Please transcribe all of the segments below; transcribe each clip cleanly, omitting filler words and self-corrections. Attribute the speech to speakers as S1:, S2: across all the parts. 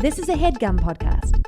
S1: This is a HeadGum podcast.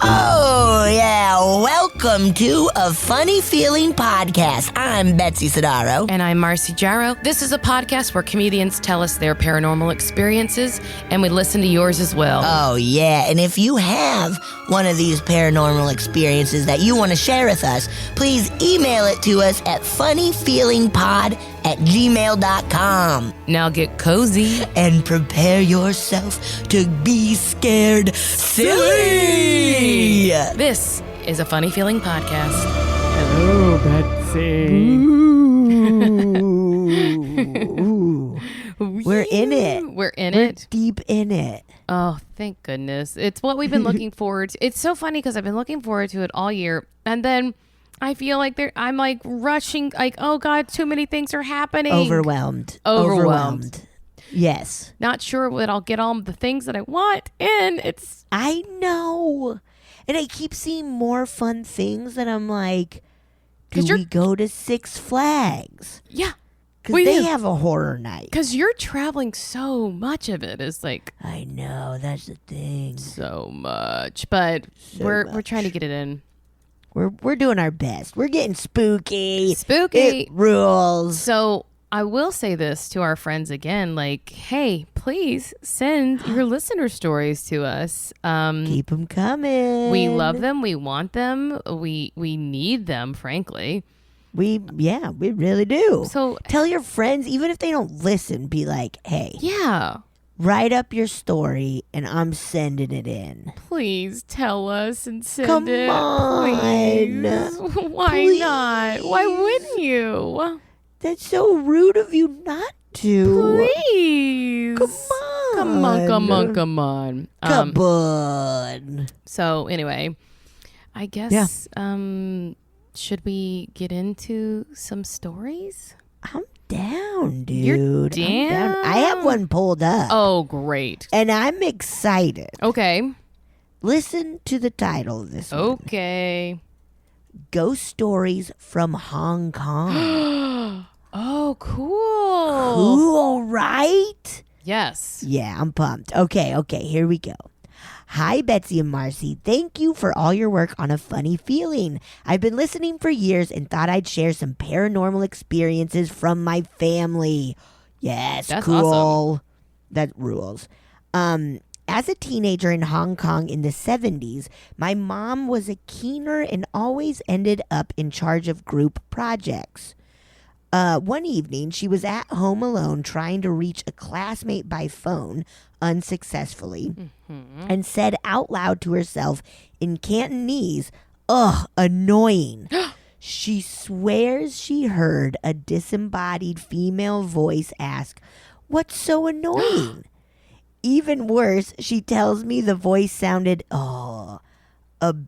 S2: Oh, yeah. Welcome to A Funny Feeling Podcast. I'm Betsy Sidaro.
S3: And I'm Marcy Jarrow. This is a podcast where comedians tell us their paranormal experiences, and we listen to yours as well.
S2: Oh, yeah. And if you have one of these paranormal experiences that you want to share with us, please email it to us at funnyfeelingpod@gmail.com.
S3: Now get cozy.
S2: And prepare yourself to be scared silly.
S3: This is a Funny Feeling podcast.
S4: Hello, Betsy.
S2: We're in it.
S3: We're in
S2: We're
S3: it.
S2: deep in it.
S3: Oh, thank goodness. It's what we've been looking forward to. It's so funny because I've been looking forward to it all year. And then I feel like I'm like rushing, like, oh God, too many things are happening.
S2: Overwhelmed. Yes.
S3: Not sure that I'll get all the things that I want. And
S2: I know. And I keep seeing more fun things that I'm like, do we go to Six Flags?
S3: Yeah.
S2: Because they have a horror night.
S3: Because you're traveling so much of it is like.
S2: I know. That's the thing.
S3: So much. But we're trying to get it in.
S2: We're doing our best. We're getting spooky.
S3: It
S2: rules.
S3: So I will say this to our friends again, like, hey, please send your listener stories to us.
S2: Keep them coming.
S3: We love them. We want them. We need them, frankly.
S2: We really do.
S3: So
S2: tell your friends, even if they don't listen, be like, hey.
S3: Yeah.
S2: Write up your story, and I'm sending it in.
S3: Please tell us and send
S2: Come
S3: it.
S2: on.
S3: Please. Why
S2: Please.
S3: not? Why wouldn't you?
S2: That's so rude of you not to.
S3: Please.
S2: Come on.
S3: Come on.
S2: Come on.
S3: So anyway, I guess should we get into some stories?
S2: I'm down, dude.
S3: You're down?
S2: I have one pulled up.
S3: Oh, great.
S2: And I'm excited.
S3: Okay.
S2: Listen to the title of this one.
S3: Okay.
S2: Ghost Stories from Hong Kong.
S3: Oh, cool.
S2: Cool, right?
S3: Yes.
S2: Yeah, I'm pumped. Okay, here we go. Hi, Betsy and Marcy. Thank you for all your work on A Funny Feeling. I've been listening for years and thought I'd share some paranormal experiences from my family. Yes,
S3: that's
S2: cool.
S3: Awesome.
S2: That rules. As a teenager in Hong Kong in the 70s, my mom was a keener and always ended up in charge of group projects. One evening, she was at home alone trying to reach a classmate by phone unsuccessfully and said out loud to herself in Cantonese, "Ugh, annoying." She swears she heard a disembodied female voice ask, "What's so annoying?" Even worse, she tells me the voice sounded, a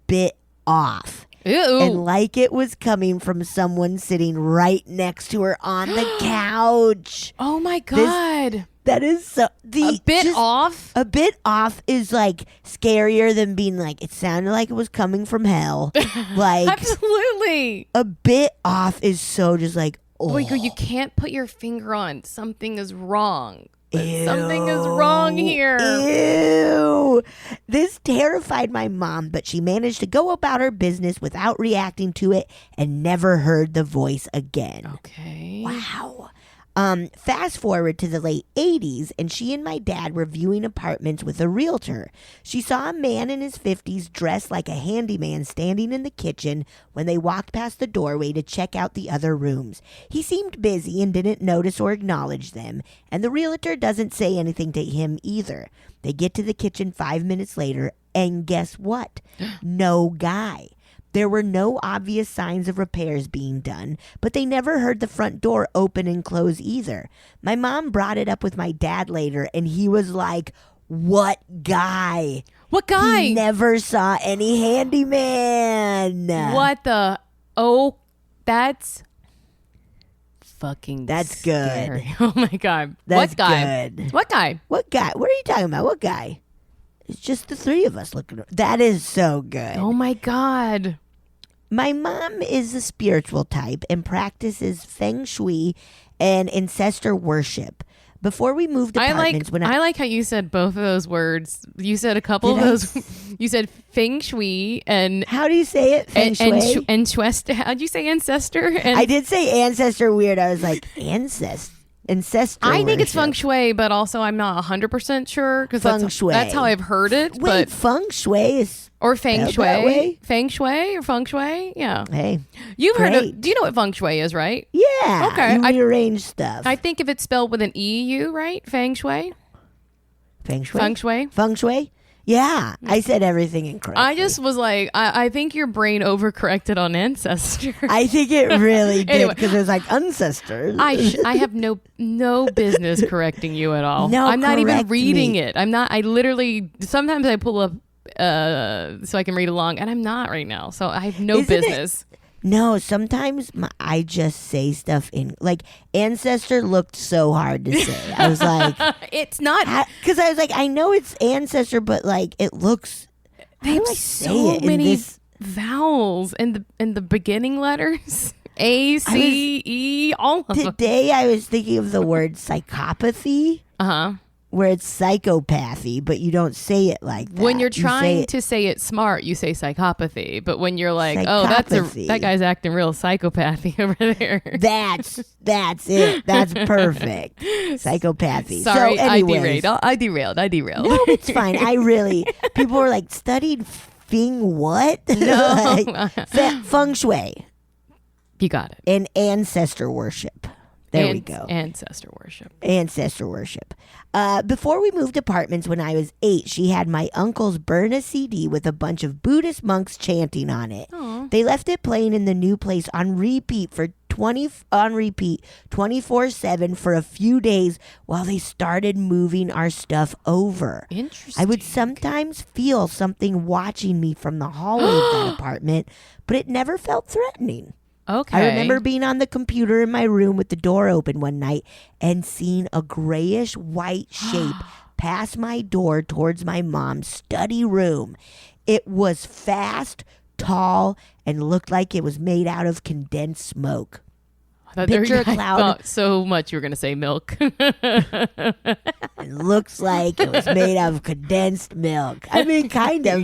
S2: bit off.
S3: Ew.
S2: And like it was coming from someone sitting right next to her on the couch.
S3: Oh, my God.
S2: That is so...
S3: A bit off?
S2: A bit off is like scarier than being like, it sounded like it was coming from hell. Like,
S3: absolutely.
S2: A bit off is so just like, oh.
S3: Like, you can't put your finger on something is wrong.
S2: Ew.
S3: Something is wrong here.
S2: Ew. This terrified my mom, but she managed to go about her business without reacting to it and never heard the voice again.
S3: Okay.
S2: Wow. Fast forward to the late 80s, and she and my dad were viewing apartments with a realtor. She saw a man in his 50s dressed like a handyman standing in the kitchen when they walked past the doorway to check out the other rooms. He seemed busy and didn't notice or acknowledge them, and the realtor doesn't say anything to him either. They get to the kitchen 5 minutes later, and guess what? No guy. There were no obvious signs of repairs being done, but they never heard the front door open and close either. My mom brought it up with my dad later, and he was like, "What guy?
S3: What guy?
S2: He never saw any handyman."
S3: What the? Oh, that's fucking
S2: That's
S3: scary.
S2: good.
S3: Oh, my God.
S2: That's
S3: what guy?
S2: good.
S3: What guy?
S2: What guy? What are you talking about? What guy? It's just the three of us looking. That is so good.
S3: Oh, my God.
S2: My mom is a spiritual type and practices feng shui and ancestor worship. Before we moved apartments,
S3: I like how you said both of those words. You said a couple
S2: Did
S3: of
S2: I
S3: those. You said feng shui and
S2: how do you say it? Feng shui?
S3: how'd you say ancestor? And
S2: I did say ancestor weird. I was like, ancestor
S3: I think it's
S2: worship.
S3: feng shui, but also I'm not 100% sure because
S2: Feng shui.
S3: that's how I've heard it.
S2: Wait,
S3: but
S2: feng shui is
S3: or feng
S2: spelled that
S3: shui,
S2: way?
S3: feng shui or feng shui. Yeah,
S2: Hey,
S3: you've heard
S2: great.
S3: of. Do you know what feng shui is, right?
S2: yeah.
S3: Okay,
S2: You
S3: I-
S2: rearrange stuff.
S3: I think if it's spelled with an EU, right? Feng shui.
S2: Feng shui.
S3: Feng shui.
S2: Feng shui. Yeah, I said everything incorrectly.
S3: I just was like, I think your brain overcorrected on ancestor.
S2: I think it really did
S3: Anyway.
S2: because it was like ancestors.
S3: I have no business correcting you at all.
S2: No,
S3: I'm not even
S2: correct
S3: reading
S2: me.
S3: it. I'm not. I literally sometimes I pull up so I can read along, and I'm not right now. So I have no
S2: Isn't it-
S3: business.
S2: No, sometimes I just say stuff in like ancestor looked so hard to say. I was like,
S3: It's not.
S2: because I was like, I know it's ancestor, but like it looks.
S3: They
S2: How
S3: have
S2: do I say
S3: so
S2: it in
S3: many
S2: this?
S3: vowels in the beginning letters. A, C, E, all of them.
S2: Today I was thinking of the word psychopathy,
S3: Uh-huh.
S2: where it's psychopathy, but you don't say it like that.
S3: When you're
S2: You say
S3: trying
S2: it-
S3: to say it smart, you say psychopathy. But when you're like, oh,
S2: Psychopathy.
S3: that guy's acting real psychopathy over there.
S2: That's it. That's perfect. Psychopathy.
S3: Sorry,
S2: so anyways,
S3: I derailed.
S2: No, it's fine. People were like, studied feng what?
S3: No.
S2: Like, feng shui
S3: You got it.
S2: and ancestor worship. There we go.
S3: Ancestor worship.
S2: Ancestor worship. Before we moved apartments when I was 8, she had my uncles burn a CD with a bunch of Buddhist monks chanting on it.
S3: Aww.
S2: They left it playing in the new place on repeat 24/7 for a few days while they started moving our stuff over.
S3: Interesting.
S2: I would sometimes feel something watching me from the hallway of that apartment, but it never felt threatening.
S3: Okay.
S2: I remember being on the computer in my room with the door open one night and seeing a grayish white shape pass my door towards my mom's study room. It was fast, tall, and looked like it was made out of condensed smoke. Picture a cloud.
S3: thought so much you were going to say milk.
S2: It looks like it was made out of condensed milk. I mean, kind of.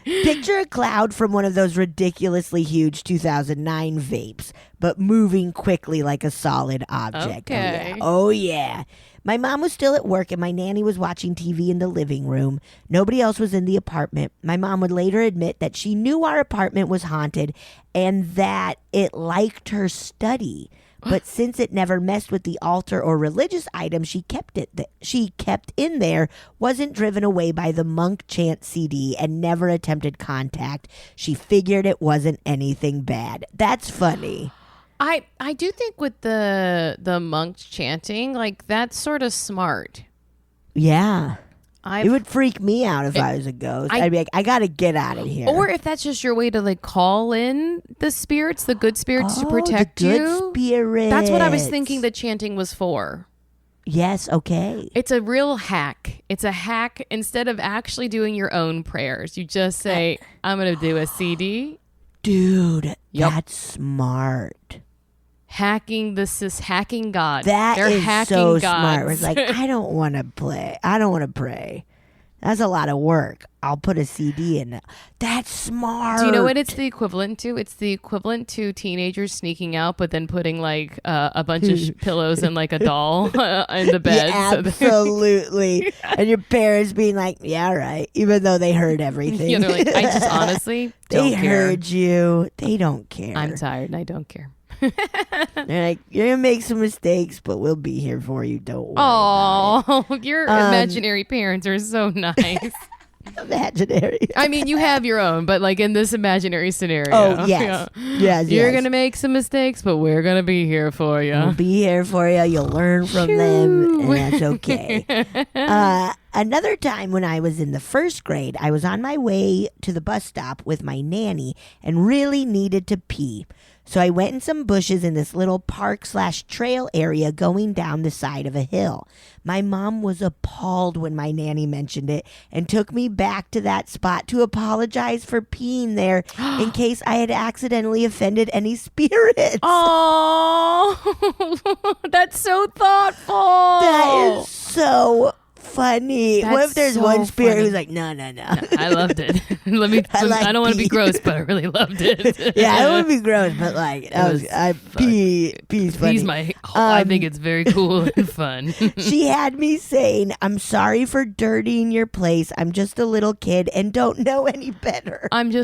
S2: Picture a cloud from one of those ridiculously huge 2009 vapes, but moving quickly like a solid object.
S3: Okay.
S2: Oh, yeah. My mom was still at work and my nanny was watching TV in the living room. Nobody else was in the apartment. My mom would later admit that she knew our apartment was haunted and that it liked her study. But since it never messed with the altar or religious items she kept in there, wasn't driven away by the monk chant CD, and never attempted contact, she figured it wasn't anything bad. That's funny.
S3: I do think with the monks chanting, like that's sort of smart.
S2: Yeah.
S3: I've
S2: It would freak me out if I was a ghost. I'd be like, I got to get out of here.
S3: Or if that's just your way to like call in the spirits, the good spirits to protect
S2: the good
S3: you.
S2: spirits.
S3: That's what I was thinking the chanting was for.
S2: Yes, okay.
S3: It's a real hack. It's a hack. Instead of actually doing your own prayers, you just say, I'm going to do a CD.
S2: Dude,
S3: Yep.
S2: that's smart.
S3: Hacking God.
S2: That
S3: They're
S2: is
S3: hacking
S2: so
S3: gods.
S2: smart. It's like, I don't want to play. I don't want to pray. That's a lot of work. I'll put a CD in it. That's smart.
S3: Do you know what it's the equivalent to? It's the equivalent to teenagers sneaking out, but then putting like a bunch of pillows and like a doll in the bed.
S2: Yeah,
S3: so that-
S2: absolutely. And your parents being like, yeah, right. Even though they heard everything.
S3: you know, like I just honestly don't
S2: they
S3: care.
S2: heard you. They don't care.
S3: I'm tired and I don't care.
S2: They're like, you're going to make some mistakes, but we'll be here for you. Don't worry about
S3: Oh, your imaginary parents are so nice.
S2: it. Imaginary.
S3: I mean, you have your own, but like in this imaginary scenario.
S2: Oh, yes. Yes,
S3: You're
S2: yes.
S3: going to make some mistakes, but we're going to be here for you.
S2: We'll be here for you. You'll learn from them, and that's okay. Another time when I was in the first grade, I was on my way to the bus stop with my nanny and really needed to pee. So I went in some bushes in this little park/trail area going down the side of a hill. My mom was appalled when my nanny mentioned it and took me back to that spot to apologize for peeing there in case I had accidentally offended any spirits.
S3: Oh, that's so thoughtful.
S2: That is so funny. What
S3: That's
S2: if there's
S3: so
S2: one spirit
S3: funny.
S2: who's like, no.
S3: I loved it. I don't want to be gross, but I really loved it.
S2: Yeah, I don't want to be gross, but like, pee's funny.
S3: He's I think it's very cool and fun.
S2: She had me saying, I'm sorry for dirtying your place. I'm just a little kid and don't know any better.
S3: I'm a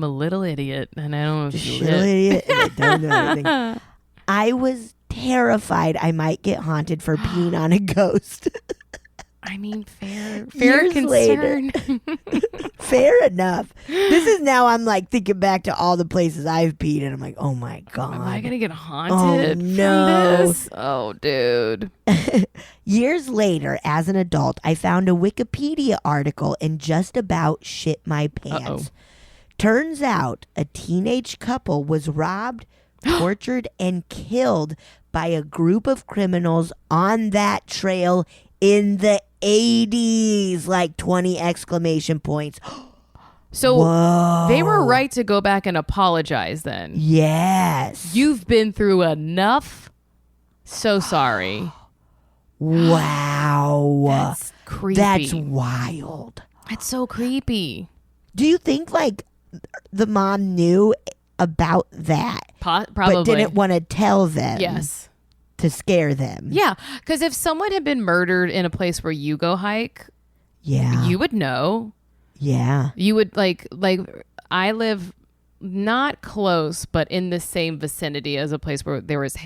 S3: little idiot, and I don't know
S2: Just a
S3: shit.
S2: little idiot and I don't know anything. I was terrified I might get haunted for peeing on a ghost.
S3: I mean, fair
S2: Years
S3: concern.
S2: Fair enough. This is now I'm like thinking back to all the places I've peed and I'm like, oh my God.
S3: Am I gonna get haunted from
S2: no.
S3: this? Oh, dude.
S2: Years later, as an adult, I found a Wikipedia article and just about shit my pants.
S3: Uh-oh.
S2: Turns out a teenage couple was robbed, tortured, and killed by a group of criminals on that trail in the 80s, like 20 exclamation points.
S3: So
S2: Whoa.
S3: they were right to go back and apologize then.
S2: Yes.
S3: You've been through enough. So sorry.
S2: Wow.
S3: That's creepy.
S2: That's wild.
S3: That's so creepy.
S2: Do you think like the mom knew about that,
S3: Probably.
S2: but didn't want to tell them?
S3: Yes.
S2: To scare them.
S3: Yeah, because if someone had been murdered in a place where you go hike,
S2: Yeah.
S3: you would know.
S2: Yeah.
S3: You would like I live not close, but in the same vicinity as a place where there was.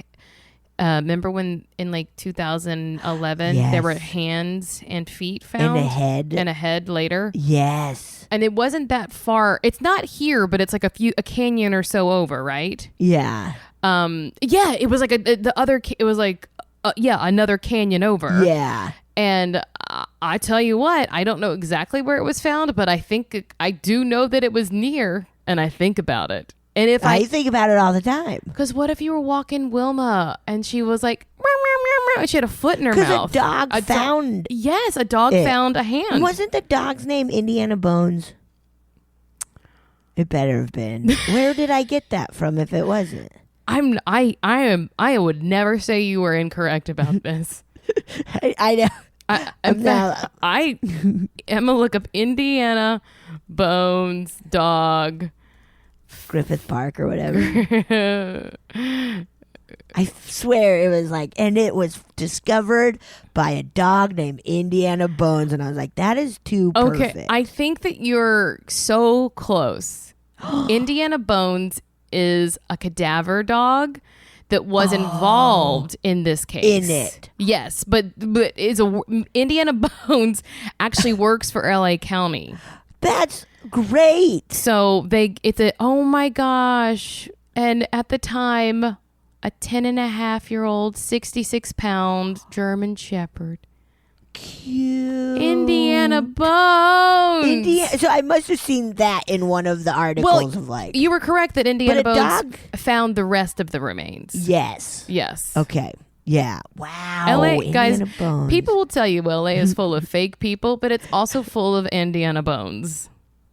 S3: Remember when in like 2011
S2: Yes.
S3: there were hands and feet found
S2: And a head.
S3: and a head later.
S2: Yes.
S3: And it wasn't that far. It's not here, but it's like a canyon or so over, right?
S2: Yeah.
S3: Yeah, it was like another canyon over.
S2: Yeah.
S3: And I tell you what, I don't know exactly where it was found, but I think I do know that it was near, and I think about it. And if
S2: I think about it all the time.
S3: because what if you were walking Wilma and she was like, meow, meow, meow, meow, and she had a foot in her mouth?
S2: Because a dog found
S3: Yes, a dog
S2: it.
S3: found a hand.
S2: Wasn't the dog's name Indiana Bones? It better have been. Where did I get that from if it wasn't?
S3: I would never say you were incorrect about this.
S2: I know.
S3: I'm gonna look up Indiana Bones dog.
S2: Griffith Park or whatever. I swear it was like, and it was discovered by a dog named Indiana Bones. And I was like, that is too perfect.
S3: Okay, I think that you're so close. Indiana Bones is a cadaver dog that was involved in this case.
S2: In it.
S3: Yes, but Indiana Bones actually works for LA County.
S2: That's great.
S3: So oh my gosh. And at the time, a 10.5-year-old, 66-pound German Shepherd.
S2: Cute.
S3: Indiana Bones.
S2: So I must have seen that in one of the articles of like.
S3: You were correct that Indiana
S2: But a
S3: Bones
S2: dog?
S3: found the rest of the remains.
S2: Yes.
S3: Yes.
S2: Okay. Yeah. Wow.
S3: LA, guys,
S2: Indiana Bones.
S3: people will tell you LA is full of fake people, but it's also full of Indiana Bones.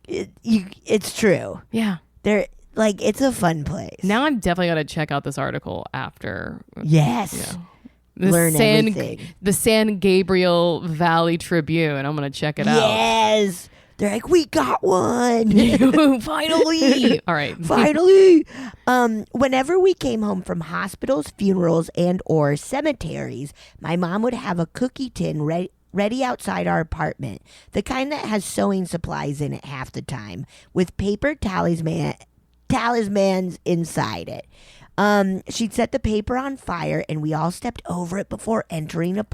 S2: It's true.
S3: Yeah.
S2: They're like, it's a fun place.
S3: Now I'm definitely going to check out this article after.
S2: Yes.
S3: Yeah.
S2: Learn everything.
S3: The San Gabriel Valley Tribune. I'm going to check it out.
S2: Yes. They're like, we got one.
S3: Finally. All right.
S2: Finally. Whenever we came home from hospitals, funerals, and or cemeteries, my mom would have a cookie tin ready outside our apartment, the kind that has sewing supplies in it half the time, with paper talismans inside it. She'd set the paper on fire, and we all stepped over it before entering the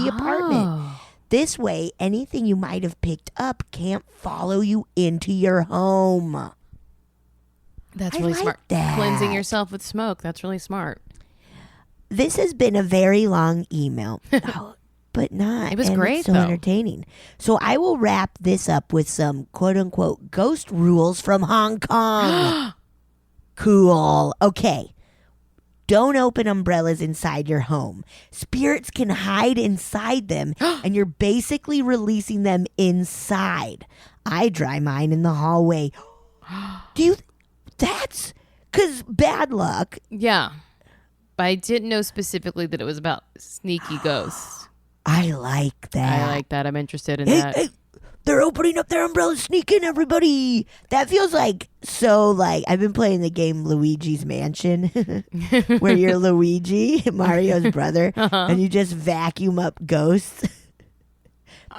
S2: apartment. This way, anything you might have picked up can't follow you into your home.
S3: That's
S2: I
S3: really
S2: like
S3: smart.
S2: that.
S3: Cleansing yourself with smoke. That's really smart.
S2: This has been a very long email. But not.
S3: It was
S2: and
S3: great,
S2: it's so
S3: though.
S2: entertaining. So I will wrap this up with some quote unquote ghost rules from Hong Kong. Cool. Okay. Don't open umbrellas inside your home. Spirits can hide inside them, and you're basically releasing them inside. I dry mine in the hallway. That's because bad luck.
S3: Yeah. But I didn't know specifically that it was about sneaky ghosts.
S2: I like that.
S3: I like that. I'm interested in that.
S2: Hey, they're opening up their umbrellas. Sneak in, everybody. That feels like I've been playing the game Luigi's Mansion where you're Luigi, Mario's brother, and you just vacuum up ghosts.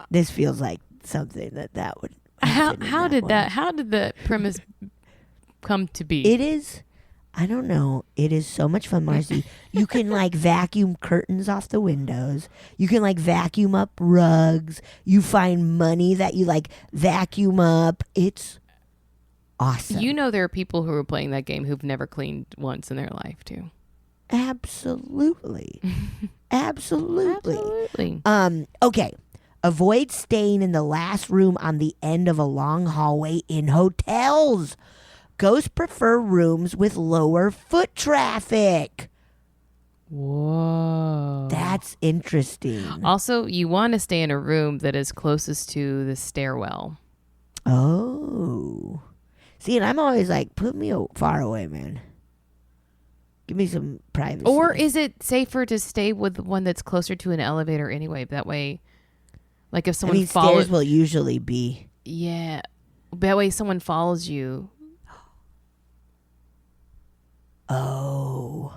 S2: This feels like something that would happen.
S3: How did the premise come to be?
S2: It is, I don't know. It is so much fun, Marcy. You can vacuum curtains off the windows. You can vacuum up rugs. You find money that you vacuum up. It's awesome.
S3: You know there are people who are playing that game who've never cleaned once in their life too.
S2: Absolutely. Absolutely.
S3: Absolutely.
S2: Okay. Avoid staying in the last room on the end of a long hallway in hotels. Ghosts prefer rooms with lower foot traffic.
S3: Whoa.
S2: That's interesting.
S3: Also, you want to stay in a room that is closest to the stairwell.
S2: Oh. See, and I'm always put me far away, man. Give me some privacy.
S3: Or is it safer to stay with one that's closer to an elevator anyway? That way, if someone follows...
S2: stairs will usually be.
S3: Yeah. That way someone follows you...
S2: Oh.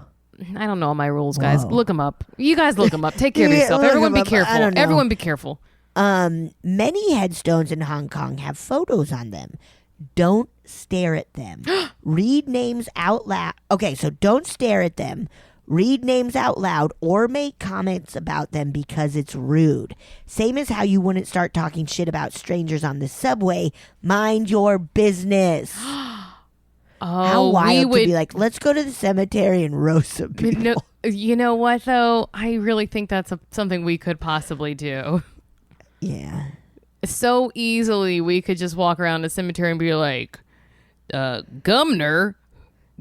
S3: I don't know all my rules, guys.
S2: Whoa.
S3: Look them up. You guys look them up. Take care of yourself. Everyone be careful. Everyone be careful.
S2: Many headstones in Hong Kong have photos on them. Don't stare at them. Read names out loud. Okay, so don't stare at them. Read names out loud or make comments about them because it's rude. Same as how you wouldn't start talking shit about strangers on the subway. Mind your business. How wild to be let's go to the cemetery and roast some people.
S3: You know what, though? I really think that's something we could possibly do.
S2: Yeah.
S3: So easily we could just walk around the cemetery and be like, Gumner?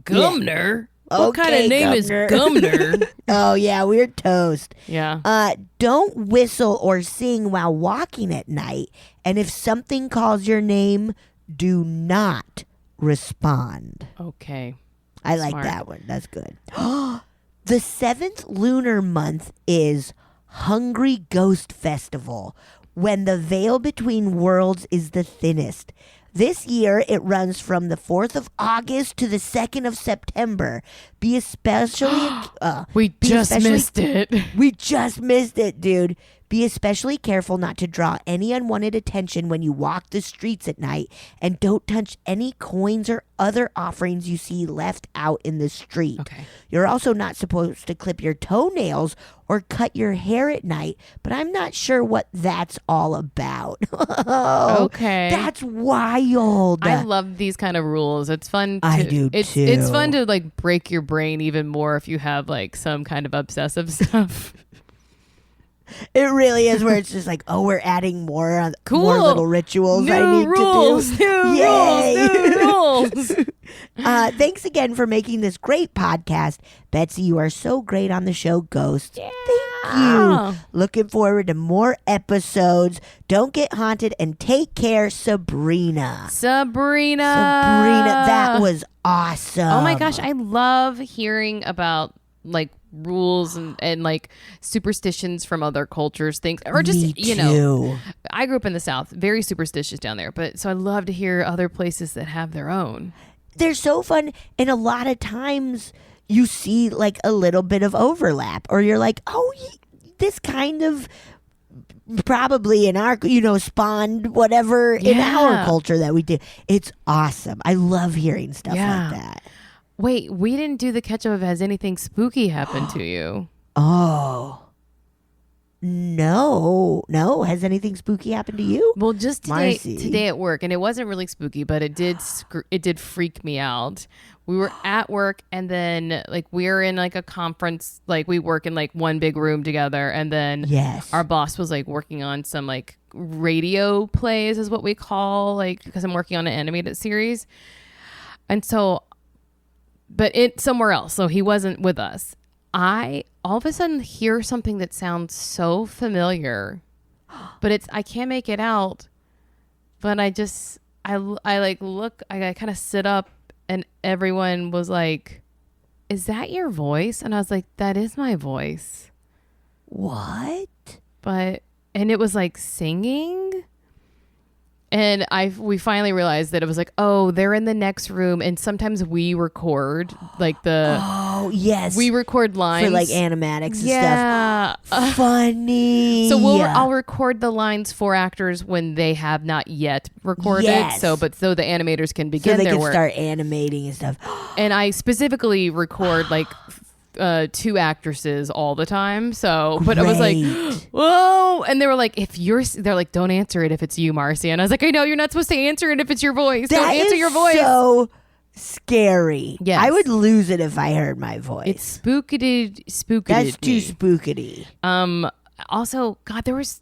S2: Yeah.
S3: What kind of name is Gumner?
S2: Oh, yeah, we're toast.
S3: Yeah.
S2: Don't whistle or sing while walking at night. And if something calls your name, do not respond.
S3: Okay.
S2: I like that one. That's good. The 7th lunar month is Hungry Ghost Festival, when the veil between worlds is the thinnest. This year, it runs from the 4th of August to the 2nd of September. Be especially...
S3: we just missed it.
S2: We just missed it, dude. Be especially careful not to draw any unwanted attention when you walk the streets at night, and don't touch any coins or other offerings you see left out in the street.
S3: Okay.
S2: You're also not supposed to clip your toenails or cut your hair at night, but I'm not sure what that's all about.
S3: Okay.
S2: That's wild.
S3: I love these kind of rules. It's fun.
S2: I do too.
S3: It's fun to break your brain even more if you have some kind of obsessive stuff.
S2: It really is, where it's just we're adding more
S3: Cool.
S2: more little rituals
S3: New
S2: I need
S3: rules,
S2: to do.
S3: New rules.
S2: Thanks again for making this great podcast. Betsy, you are so great on the show Ghosts.
S3: Yeah.
S2: Thank you. Looking forward to more episodes. Don't get haunted and take care, Sabrina.
S3: Sabrina,
S2: that was awesome.
S3: Oh my gosh, I love hearing about rules and superstitions from other cultures, things, or just
S2: Me too.
S3: I grew up in the South, very superstitious down there, but so I love to hear other places that have their own.
S2: They're so fun, and a lot of times you see a little bit of overlap, or you're this kind of probably in our spawned whatever in our culture that we do. It's awesome. I love hearing stuff like that.
S3: Wait, we didn't do the catch up of has anything spooky happened to you?
S2: Oh. No. Has anything spooky happened to you?
S3: Well, just
S2: Marcy.
S3: today at work, and it wasn't really spooky, but it did freak me out. We were at work, and then we were in a conference, we work in one big room together, and then our boss was working on some radio plays is what we call because I'm working on an animated series, and so but it somewhere else. So he wasn't with us. I all of a sudden hear something that sounds so familiar, but I can't make it out. But I like look, I kind of sit up, and everyone was like, "Is that your voice?" And I was like, "That is my voice."
S2: What?
S3: And it was like singing. And we finally realized that it was like, oh, they're in the next room. And sometimes we record like
S2: oh, yes.
S3: We record lines.
S2: For like animatics and stuff. Funny.
S3: So I'll record the lines for actors when they have not yet recorded.
S2: Yes.
S3: So the animators can begin
S2: their
S3: work.
S2: So they can start animating and stuff.
S3: And I specifically record like 2 actresses all the time. So, but I was like, whoa. And they were like, they're like, don't answer it if it's you, Marcy. And I was like, I know you're not supposed to answer it if it's your voice. Don't answer your voice.
S2: So scary.
S3: Yes.
S2: I would lose it if I heard my voice.
S3: It's spookity.
S2: That's too spookity.
S3: Also, God, that was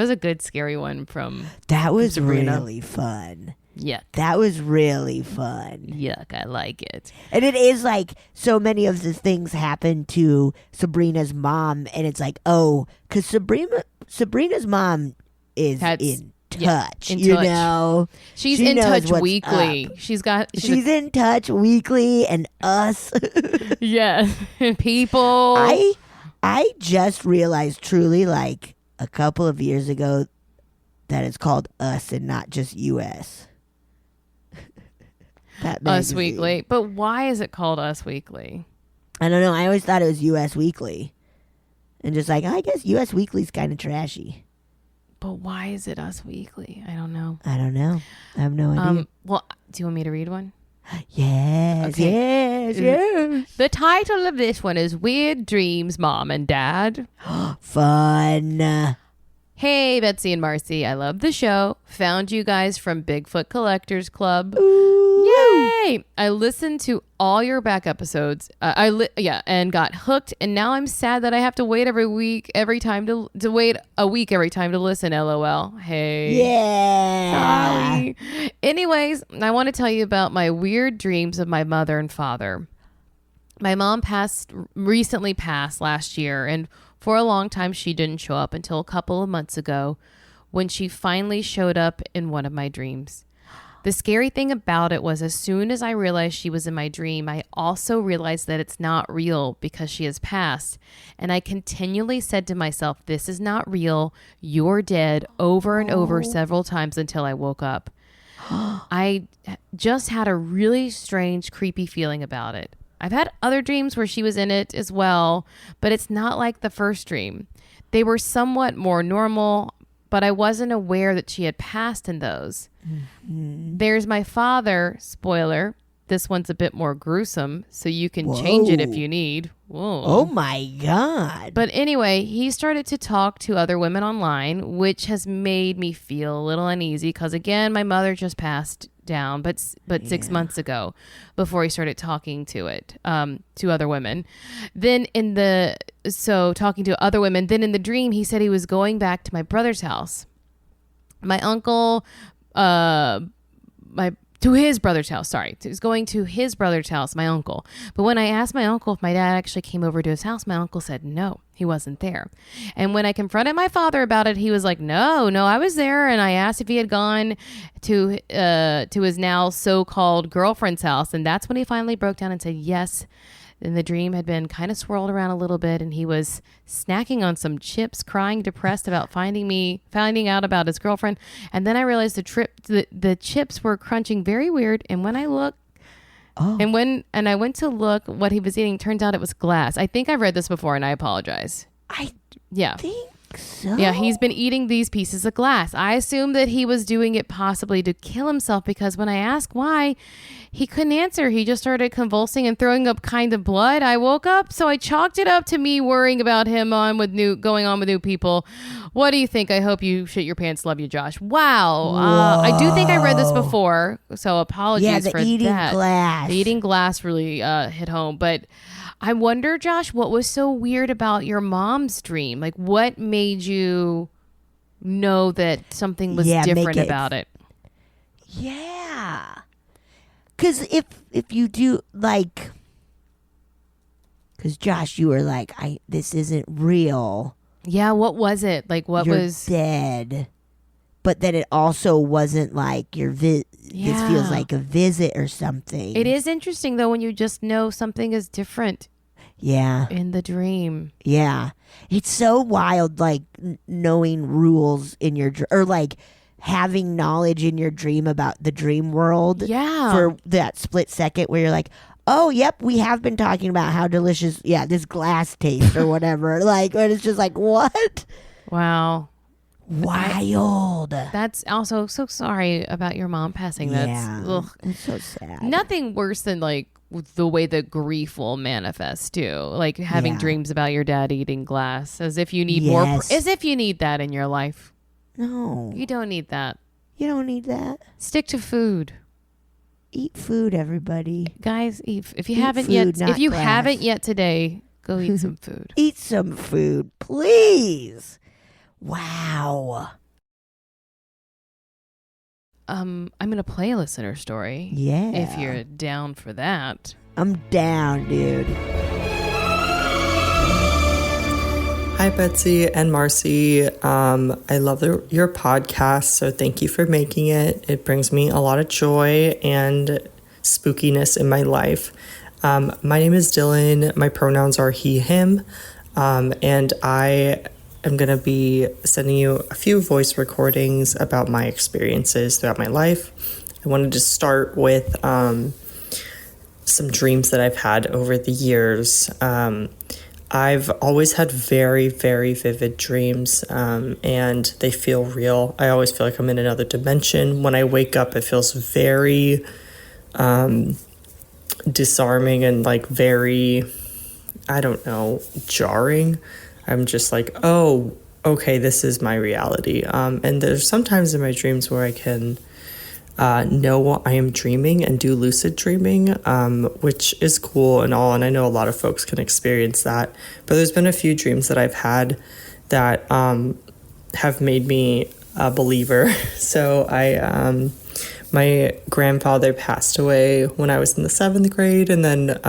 S3: a good scary one from
S2: That was
S3: Sabrina.
S2: really fun.
S3: Yuck.
S2: That was really fun.
S3: Yuck, I like it.
S2: And it is like so many of the things happen to Sabrina's mom, and it's like, oh, because Sabrina's mom is in touch.
S3: In
S2: you
S3: touch.
S2: know,
S3: She's
S2: she
S3: in
S2: knows
S3: touch
S2: what's
S3: weekly.
S2: up.
S3: She's
S2: in touch weekly, and us.
S3: yeah, people.
S2: I just realized truly, like a couple of years ago, that it's called Us and not just US.
S3: Us Weekly. But why is it called Us Weekly?
S2: I don't know. I always thought it was US Weekly. And just like, I guess US Weekly's kind of trashy.
S3: But why is it Us Weekly? I don't know.
S2: I have no idea.
S3: Well, do you want me to read one?
S2: Yes,
S3: okay.
S2: yes.
S3: The title of this one is Weird Dreams, Mom and Dad.
S2: Fun.
S3: Hey, Betsy and Marcy. I love the show. Found you guys from Bigfoot Collectors Club.
S2: Ooh.
S3: Yay! I listened to all your back episodes. And got hooked. And now I'm sad that I have to wait every week every time to listen. LOL. Hey.
S2: Yeah.
S3: Sorry. Anyways, I want to tell you about my weird dreams of my mother and father. My mom recently passed last year, and for a long time she didn't show up until a couple of months ago when she finally showed up in one of my dreams. The scary thing about it was as soon as I realized she was in my dream, I also realized that it's not real because she has passed. And I continually said to myself, this is not real. You're dead over and over several times until I woke up. I just had a really strange, creepy feeling about it. I've had other dreams where she was in it as well, but it's not like the first dream. They were somewhat more normal, but I wasn't aware that she had passed in those. Mm-hmm. There's my father, spoiler. This one's a bit more gruesome, so you can change it if you need. Whoa.
S2: Oh my God.
S3: But anyway, he started to talk to other women online, which has made me feel a little uneasy because, again, my mother just passed down, but 6 months ago before he started talking to other women. Then talking to other women, then in the dream, he said he was going back to my brother's house. My uncle, to his brother's house. Sorry. He was going to his brother's house, my uncle. But when I asked my uncle if my dad actually came over to his house, my uncle said no, he wasn't there. And when I confronted my father about it, he was like, no, I was there. And I asked if he had gone to his now so-called girlfriend's house. And that's when he finally broke down and said yes. And the dream had been kind of swirled around a little bit, and he was snacking on some chips, crying, depressed about finding out about his girlfriend. And then I realized the chips were crunching very weird. And when I looked, and I went to look what he was eating, turns out it was glass. I think I've read this before, and I apologize.
S2: I think so.
S3: Yeah, he's been eating these pieces of glass. I assumed that he was doing it possibly to kill himself because when I asked why, he couldn't answer. He just started convulsing and throwing up kind of blood. I woke up, so I chalked it up to me worrying about him going on with new people. What do you think? I hope you shit your pants. Love you, Josh. Wow. I do think I read this before, so apologies for that.
S2: Glass.
S3: The eating glass really hit home, but I wonder, Josh, what was so weird about your mom's dream? Like, what made you know that something was different about it?
S2: Yeah. Because if you do, like, because Josh, you were like, this isn't real.
S3: Yeah, what was it? Like, what
S2: You're
S3: was
S2: dead? But then it also wasn't like this feels like a visit or something.
S3: It is interesting though when you just know something is different.
S2: Yeah.
S3: In the dream.
S2: Yeah. It's so wild, like knowing rules in your or like having knowledge in your dream about the dream world.
S3: Yeah.
S2: For that split second where you're like, oh, yep, we have been talking about how delicious, this glass tastes or whatever. Like, and it's just like, what?
S3: Wow.
S2: Wild.
S3: That's also so sorry about your mom passing. That's
S2: it's so sad.
S3: Nothing worse than like the way the grief will manifest too. Like having dreams about your dad eating glass as if you need more, as if you need that in your life.
S2: No.
S3: You don't need that.
S2: You don't need that.
S3: Stick to food.
S2: Eat food, everybody.
S3: Guys, eat. If you haven't yet today, go eat some food.
S2: Eat some food, please. Wow.
S3: I'm gonna play a listener story.
S2: Yeah.
S3: If you're down for that.
S2: I'm down, dude.
S1: Hi, Betsy and Marcy. I love your podcast, so thank you for making it. It brings me a lot of joy and spookiness in my life. My name is Dylan. My pronouns are he, him, and I am going to be sending you a few voice recordings about my experiences throughout my life. I wanted to start with some dreams that I've had over the years. I've always had very, very vivid dreams, and they feel real. I always feel like I'm in another dimension. When I wake up, it feels very disarming and like very, I don't know, jarring. I'm just like, oh, okay, this is my reality. And there's sometimes in my dreams where I can know I am dreaming and do lucid dreaming, which is cool and all. And I know a lot of folks can experience that. But there's been a few dreams that I've had that have made me a believer. So my grandfather passed away when I was in the 7th grade. And then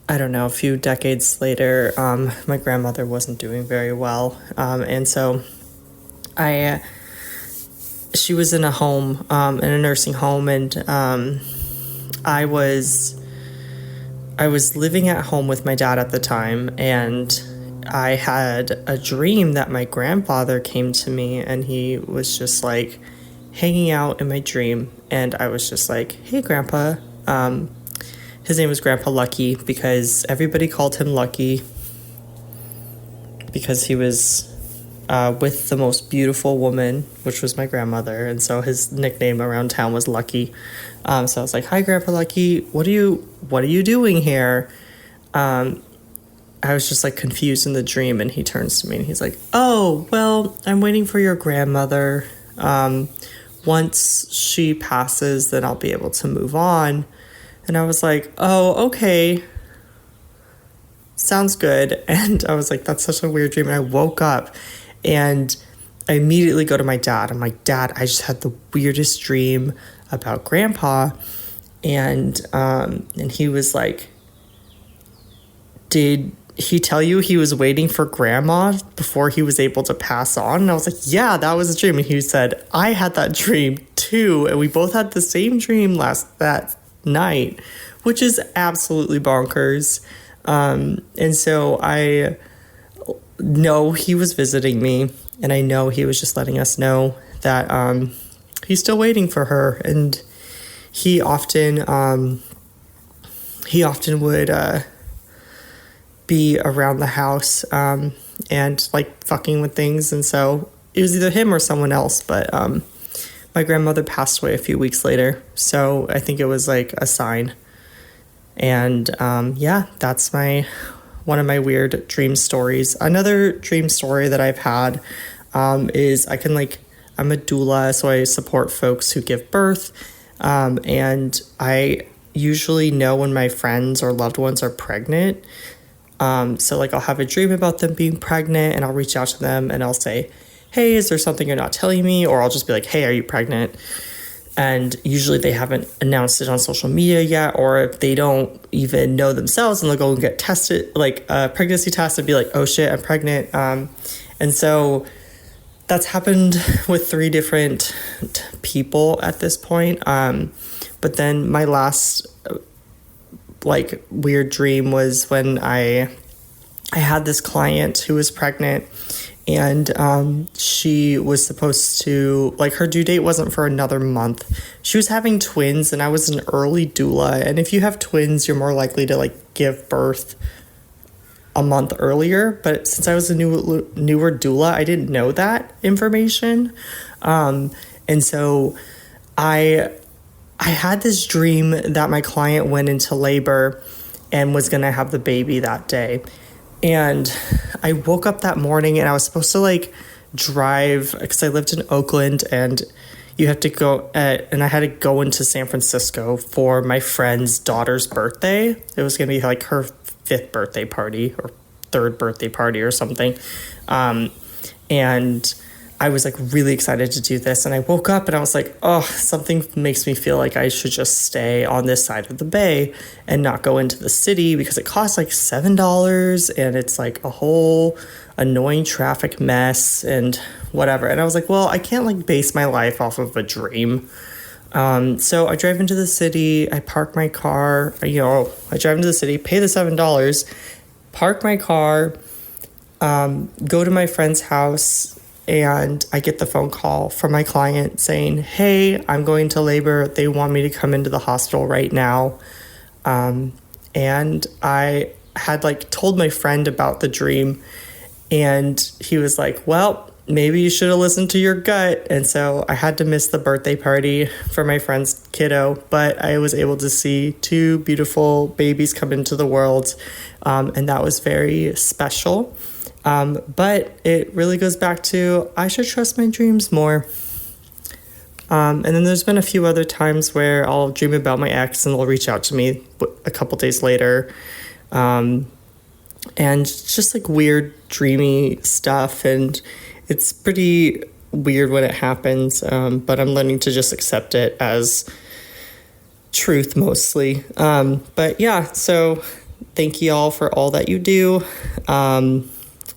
S1: I don't know, a few decades later, my grandmother wasn't doing very well. And so she was in a home, in a nursing home, and I was living at home with my dad at the time, and I had a dream that my grandfather came to me, and he was just like hanging out in my dream, and I was just like, hey, Grandpa. His name was Grandpa Lucky because everybody called him Lucky because he was with the most beautiful woman, which was my grandmother. And so his nickname around town was Lucky. So I was like, hi, Grandpa Lucky. What are you doing here? I was just like confused in the dream, and he turns to me and he's like, oh, well, I'm waiting for your grandmother. Once she passes, then I'll be able to move on. And I was like, oh, okay. Sounds good. And I was like, that's such a weird dream. And I woke up and I immediately go to my dad. I'm like, Dad, I just had the weirdest dream about Grandpa. And he was like, did he tell you he was waiting for Grandma before he was able to pass on? And I was like, yeah, that was a dream. And he said, I had that dream too. And we both had the same dream that night, which is absolutely bonkers. And so I know he was visiting me, and I know he was just letting us know that he's still waiting for her. And he often would be around the house and like fucking with things. And so it was either him or someone else, but my grandmother passed away a few weeks later, so I think it was like a sign. And that's one of my weird dream stories. Another dream story that I've had is I'm a doula, so I support folks who give birth, and I usually know when my friends or loved ones are pregnant. So like I'll have a dream about them being pregnant, and I'll reach out to them and I'll say, hey, is there something you're not telling me? Or I'll just be like, hey, are you pregnant? And usually they haven't announced it on social media yet, or if they don't even know themselves and they'll go and get tested, like a pregnancy test, and be like, oh shit, I'm pregnant. And so that's happened with 3 different people at this point. But then my last like weird dream was when I had this client who was pregnant, and she was supposed to, like, her due date wasn't for another month. She was having twins, and I was an early doula. And if you have twins, you're more likely to, like, give birth a month earlier. But since I was a newer doula, I didn't know that information. And so I had this dream that my client went into labor and was going to have the baby that day. And I woke up that morning and I was supposed to like drive, because I lived in Oakland, and you have to go and I had to go into San Francisco for my friend's daughter's birthday. It was going to be like her 5th birthday party or 3rd birthday party or something. And I was like really excited to do this. And I woke up and I was like, oh, something makes me feel like I should just stay on this side of the bay and not go into the city, because it costs like $7 and it's like a whole annoying traffic mess and whatever. And I was like, well, I can't like base my life off of a dream. So I drive into the city, I park my car, I drive into the city, pay the $7, park my car, go to my friend's house, and I get the phone call from my client saying, hey, I'm going to labor. They want me to come into the hospital right now. And I had like told my friend about the dream, and he was like, well, maybe you should have listened to your gut. And so I had to miss the birthday party for my friend's kiddo, but I was able to see 2 beautiful babies come into the world. And that was very special. But it really goes back to, I should trust my dreams more. And then there's been a few other times where I'll dream about my ex and they'll reach out to me a couple days later. And just like weird dreamy stuff. And it's pretty weird when it happens. But I'm learning to just accept it as truth mostly. But yeah, so thank you all for all that you do.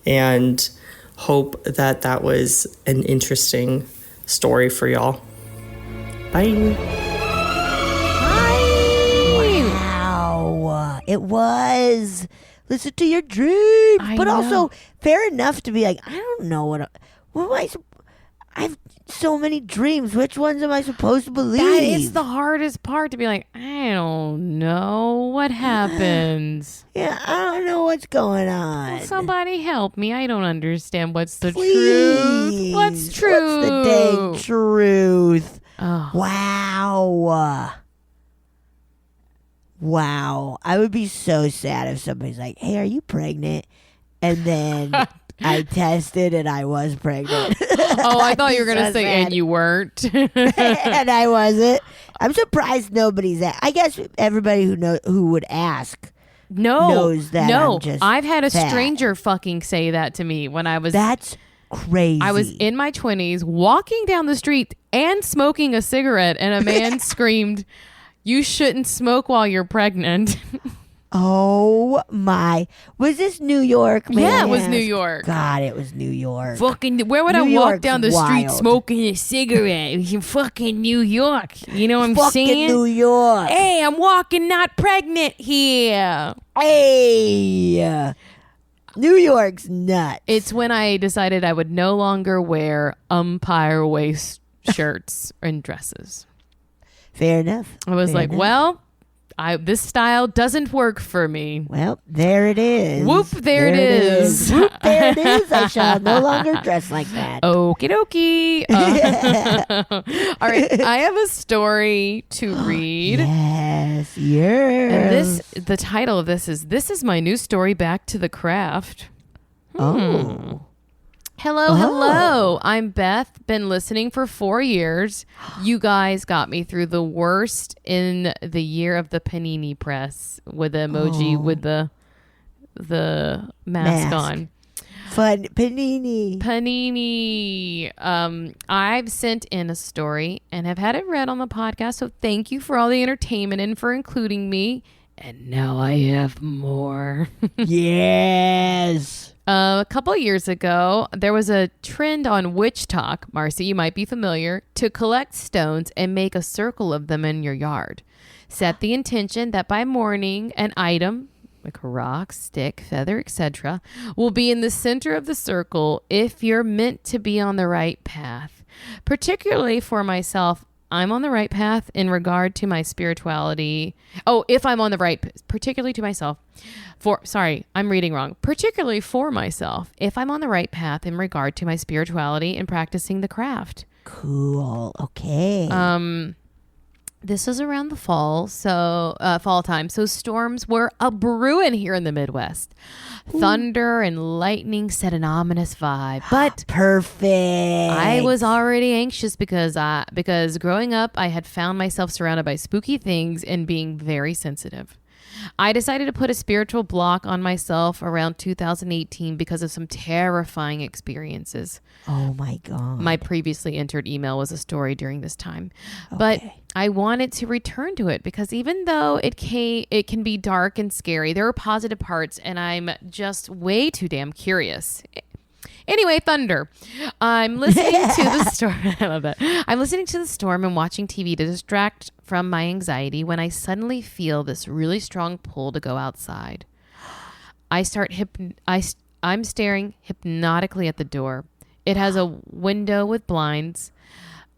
S1: And hope that was an interesting story for y'all. Bye.
S2: Wow. It was. Listen to your dreams.
S3: I
S2: but
S3: know.
S2: Also, fair enough to be like, I don't know what am I've so many dreams. Which ones am I supposed to believe?
S3: That is the hardest part, to be like, I don't know what happens.
S2: Yeah, I don't know what's going on.
S3: Will somebody help me? I don't understand what's the
S2: Please.
S3: truth. What's true?
S2: What's the dang truth?
S3: Oh.
S2: Wow. I would be so sad if somebody's like, hey, are you pregnant? And then I tested and I was pregnant.
S3: Oh, I thought you were going to
S2: So
S3: say,
S2: sad.
S3: and you weren't.
S2: And I wasn't. I'm surprised nobody's at. I guess everybody who would ask knows that I'm just
S3: I've had a
S2: fat.
S3: stranger fucking say that to me when I was...
S2: That's crazy.
S3: I was in my 20s, walking down the street and smoking a cigarette, and a man screamed, you shouldn't smoke while you're pregnant.
S2: Oh my. Was this New York? May
S3: Yeah,
S2: I
S3: it was
S2: ask?
S3: New York.
S2: God, it was New York.
S3: Fucking, where would
S2: New
S3: I walk
S2: York's
S3: down the street
S2: wild.
S3: smoking a cigarette? It was in fucking New York. You know what I'm
S2: Fucking
S3: saying?
S2: New York.
S3: Hey, I'm walking not pregnant here.
S2: Hey. New York's nuts.
S3: It's when I decided I would no longer wear umpire waist shirts and dresses.
S2: Fair enough.
S3: I was
S2: Fair
S3: like,
S2: enough.
S3: well, this style doesn't work for me.
S2: Well, there it is.
S3: Whoop, there it is.
S2: Whoop, there it is. I shall no longer dress like that.
S3: Okie dokie. All right, I have a story to read.
S2: Yes, yes.
S3: And the title of this is my new story, Back to the Craft.
S2: Oh.
S3: Hello. I'm Beth. Been listening for 4 years. You guys got me through the worst in the year of the panini press with the emoji with the mask on.
S2: Fun panini.
S3: I've sent in a story and have had it read on the podcast, so thank you for all the entertainment and for including me. And now I have more.
S2: Yes.
S3: A couple of years ago, there was a trend on Witch Talk, Marcy, you might be familiar, to collect stones and make a circle of them in your yard. Set the intention that by morning, an item, like a rock, stick, feather, etc., will be in the center of the circle if you're meant to be on the right path. Particularly for myself, I'm on the right path in regard to my spirituality. Oh, if I'm on the right, particularly to myself. I'm reading wrong. Particularly for myself, if I'm on the right path in regard to my spirituality and practicing the craft.
S2: Cool. Okay.
S3: This was around the fall time. So storms were a brewing here in the Midwest. Thunder and lightning set an ominous vibe. But
S2: perfect.
S3: I was already anxious because growing up, I had found myself surrounded by spooky things and being very sensitive. I decided to put a spiritual block on myself around 2018 because of some terrifying experiences.
S2: Oh my God.
S3: My previously entered email was a story during this time.
S2: Okay.
S3: But I wanted to return to it because even though it can be dark and scary, there are positive parts and I'm just way too damn curious. Anyway, thunder. I'm listening to the storm. I love that. I'm listening to the storm and watching TV to distract from my anxiety when I suddenly feel this really strong pull to go outside. I'm staring hypnotically at the door. It has a window with blinds,